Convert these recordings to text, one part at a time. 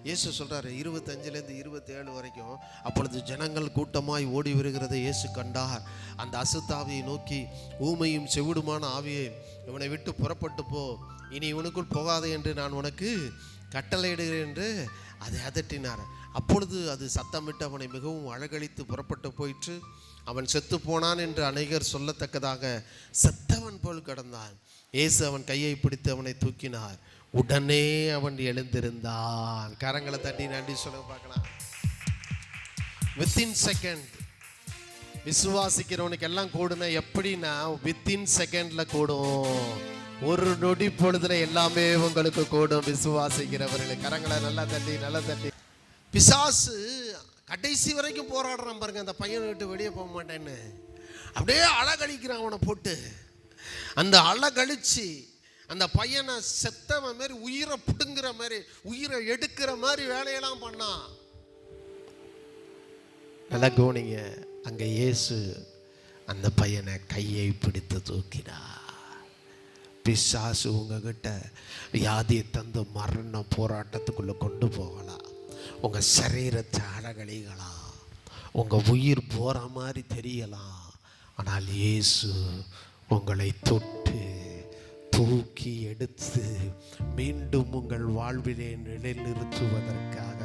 இயேசு சொல்றாரு 25லேருந்து 27 வரைக்கும். அப்பொழுது ஜனங்கள் கூட்டமாய் ஓடி வருகிறதை இயேசு கண்டார். அந்த அசுத்தாவியை நோக்கி, ஊமையும் செவிடுமான ஆவியை இவனை விட்டு புறப்பட்டு போ, இனி இவனுக்குள் போகாதே என்று நான் உனக்கு கட்டளையிடுகிறேன் என்று அதை அதட்டினார். அப்பொழுது அது சத்தமிட்டு அவனை மிகவும் அழகழித்து புறப்பட்டு போயிற்று. அவன் செத்து போனான் என்று அநேகர் சொல்லத்தக்கதாக செத்தவன் போல் கிடந்தான். இயேசு அவன் கையை பிடித்து அவனை தூக்கினார். உடனே அவன் எழுந்திருந்தான். கரங்களை தட்டி நன்றி சொல்ல பார்க்கலாம். வித்தின் செகண்ட் விசுவாசிக்கிறவனுக்கு எல்லாம் கூடுனா எப்படின்னா, வித்தின் செகண்ட்ல கூடும். ஒரு நொடி பொழுதுல எல்லாமே உங்களுக்கு கூடும் விசுவாசிக்கிறவர்களுக்கு. கரங்களை நல்லா தட்டி. பிசாசு கடைசி வரைக்கும் போராடுறான் பாருங்க. அந்த பையனை விட்டு வெளியே போக மாட்டேன்னு அப்படியே அழகழிக்கிறான் அவனை போட்டு. அந்த அழகழிச்சு அந்த பையனை செத்தவன் மாதிரி, உயிரை பிடுங்குற மாதிரி, உயிரை எடுக்கிற மாதிரி வேலையெல்லாம் பண்ணான். நல்லா கவனிங்க. அங்க இயேசு அந்த பையனை கையை பிடித்து தூக்கினார். பிசாசு உங்ககிட்ட வியாதியை தந்து மரண போராட்டத்துக்குள்ள கொண்டு போகலாம். உங்க சரீரத்தை அழகழிக்கலாம், உங்க உயிர் போற மாதிரி தெரியலாம். ஆனால் இயேசு உங்களை தொட்டு தூக்கி எடுத்து மீண்டும் உங்கள் வாழ்விலே நிலைநிறுத்துவதற்காக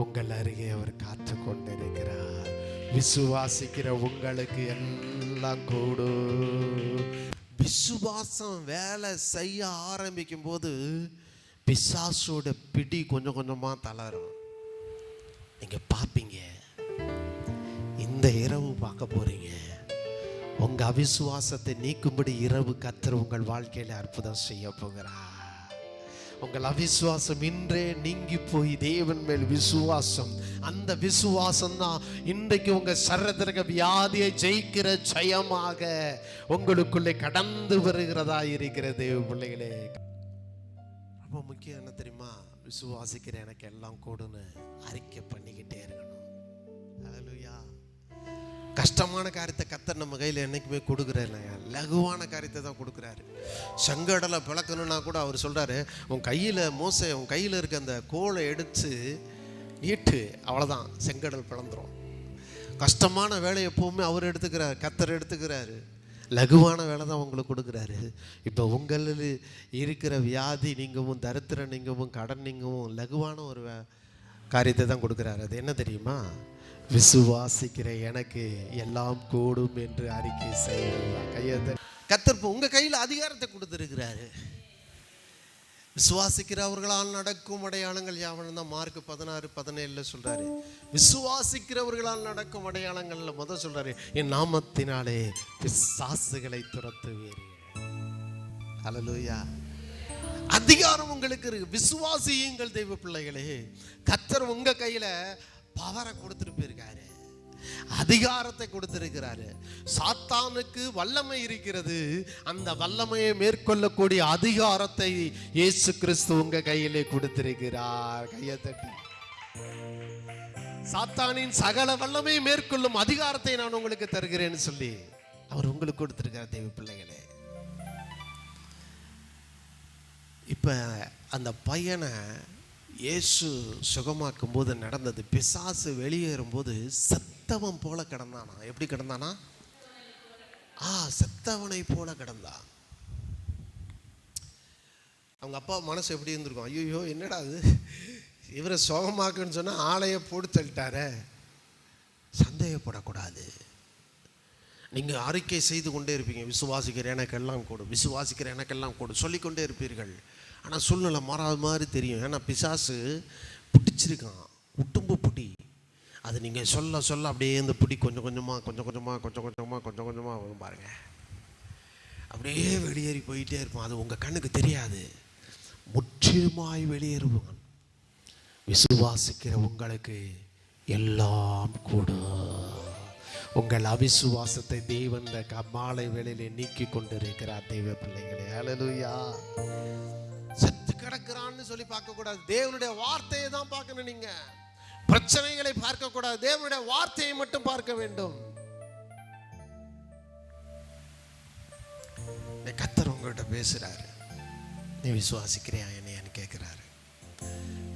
உங்கள் அருகே அவர் காத்து கொண்டிருக்கிறார். விசுவாசிக்கிற உங்களுக்கு எல்லாம் கூடும். விசுவாசம் வேலை செய்ய ஆரம்பிக்கும் போது பிசாசோட பிடி கொஞ்சம் கொஞ்சமா தளரும். நீங்க பார்ப்பீங்க. இந்த இரவு பார்க்க போறீங்க. உங்க அவிசுவாசத்தை நீக்கும்படி இரவு கர்த்தர் உங்கள் வாழ்க்கையில அற்புதம் செய்ய போகிறார். உங்கள் அவிசுவாசம் இன்றே நீங்கி போய் தேவன் மேல் விசுவாசம், அந்த விசுவாசம் தான் இன்றைக்கு உங்க சரீரத்திற்கு வியாதியை ஜெயிக்கிற ஜெயமாக உங்களுக்குள்ளே கடந்து வருகிறதா இருக்கிறது. பிள்ளைகளே, ரொம்ப முக்கியம் என்ன தெரியுமா? விசுவாசிக்கிற எனக்கு எல்லாம் கூடுன்னு அறிக்கை பண்ணிக்கிட்டே இருக்கணும். ஹல்லேலூயா. கஷ்டமான காரியத்தை கர்த்தர் நம்ம கையில் என்னைக்குமே கொடுக்குறாரு. லகுவான காரியத்தை தான் கொடுக்குறாரு. செங்கடலை பிளக்கணும்னா கூட அவர் சொல்றாரு, உன் கையில் மோசே, உன் கையில் இருக்க அந்த கோலை எடுத்து நீட்டு, அவ்வளோதான், செங்கடல் பிளந்துரும். கஷ்டமான வேலை எப்பவுமே அவர் எடுத்துக்கிறார், கர்த்தர் எடுத்துக்கிறாரு. லகுவான வேலை தான் உங்களுக்கு கொடுக்குறாரு. இப்போ உங்களில் இருக்கிற வியாதி நீங்கவும், தரித்திரம் நீங்கவும், கடன் நீங்கவும் லகுவான ஒரு காரியத்தை தான் கொடுக்குறாரு. அது என்ன தெரியுமா? விசுவாசிக்கிற எனக்கு எல்லாம் கூடும் என்று அறிக்கை செய்யலாம். கையெழுத்த கர்த்தர் உங்க கையில் அதிகாரத்தை கொடுத்திருக்கிறாரு. விசுவாசிக்கிறவர்களால் நடக்கும் அடையாளங்கள் யாவன தான் மார்க் 16:17 சொல்றாரு. விசுவாசிக்கிறவர்களால் நடக்கும் அடையாளங்கள்ல முதல் சொல்றாரு, என் நாமத்தினாலே பிசாசுகளை துரத்துவீர்கள். ஹல்லேலூயா. அதிகாரம் உங்களுக்கு இருக்கு. விசுவாசியுங்கள் தெய்வ பிள்ளைகளே. கர்த்தர் உங்க கையில பவரை கொடுத்துட்டு போயிருக்காரு, அதிகாரத்தை கொடுத்திருக்கிறாரு. சாத்தானுக்கு வல்லமை இருக்கிறது. அந்த வல்லமையை மேற்கொள்ளக்கூடிய அதிகாரத்தை இயேசு கிறிஸ்து உங்க கையிலே கொடுத்திருக்கிறார். கையை தட்டி. சாத்தானின் சகல வல்லமையை மேற்கொள்ளும் அதிகாரத்தை நான் உங்களுக்கு தருகிறேன்னு சொல்லி அவர் உங்களுக்கு கொடுத்திருக்கிறார். தெய்வ பிள்ளைகளே, இப்ப அந்த பையனை இயேசு சுகமாக்கும் போது நடந்தது, பிசாசு வெளியேறும் போது செத்தவன் போல கிடந்தானா. எப்படி கிடந்தானா? செத்தவனை போல கிடந்தான். அவங்க அப்பா மனசு எப்படி இருந்திருக்கும்? ஐயோ, என்னடா அது, இவரை சுகமாக்குன்னு சொன்னா ஆளைய போட்டு தள்ளிட்டாரே. சந்தேகப்படக்கூடாது. நீங்க அறிக்கை செய்து கொண்டே இருப்பீங்க, விசுவாசிக்கிற எனக்கெல்லாம் கூடும், விசுவாசிக்கிற எனக்கெல்லாம் கூடும் சொல்லிக்கொண்டே இருப்பீர்கள். ஆனால் சூழ்நிலை மாறாத மாதிரி தெரியும். ஏன்னா பிசாசு பிடிச்சிருக்கான், உட்டும்பு பிடி. அது நீங்கள் சொல்ல சொல்ல அப்படியே இந்த பிடி கொஞ்சம் கொஞ்சமாக வரும் பாருங்க. அப்படியே வெளியேறி போயிட்டே இருப்பான். அது உங்கள் கண்ணுக்கு தெரியாது. முற்றிலுமாய் வெளியேறுவான். விசுவாசிக்கிற உங்களுக்கு எல்லாம் கூடும். உங்கள் அவிசுவாசத்தை தேவன் மாலை வேளையிலே நீக்கி கொண்டிருக்கிறார். தெய்வ பிள்ளைகளே, ஹல்லேலூயா. செத்து கிடக்கிறான்னு சொல்லி பார்க்க கூடாது. தேவனுடைய வார்த்தையை தான் பார்க்கணும். நீங்க பிரச்சனைகளை பார்க்க கூடாது, தேவனுடைய வார்த்தையை மட்டும் பார்க்க வேண்டும். கர்த்தர் உங்கள்கிட்ட பேசுறாரு. நீ விசுவாசிக்கிறியா என்னையான்னு கேட்கிறாரு.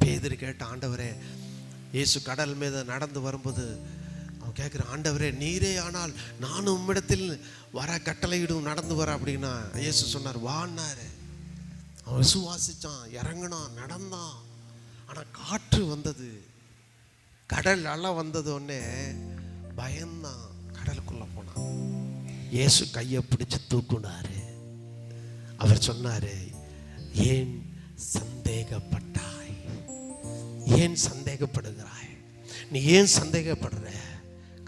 பேதுரு கேட்ட, ஆண்டவரே, இயேசு கடல் மீது நடந்து வரும்போது அவன் கேட்குறான், ஆண்டவரே நீரே ஆனால் நானும் உம்மிடத்தில் வர கட்டளையிடும் நடந்து வர அப்படின்னா இயேசு சொன்னார், வான்னாரு. அவன் விசுவாசிச்சான், இறங்கினான், நடந்தான். ஆனால் காற்று வந்தது, கடல் அலை வந்தது, உடனே பயந்தான், கடலுக்குள்ள போனான். இயேசு கையை பிடிச்சு தூக்குனாரு. அவர் சொன்னாரு, ஏன் சந்தேகப்பட்டாய்? ஏன் சந்தேகப்படுகிறாய்? நீ ஏன் சந்தேகப்படுற?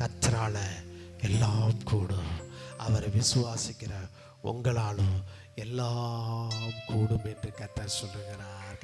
கர்த்தரால எல்லாம் கூடும். அவரை விசுவாசிக்கிற உங்களாலும் எல்லாம் கூடும் என்று கர்த்தர் சொல்லுகிறார்.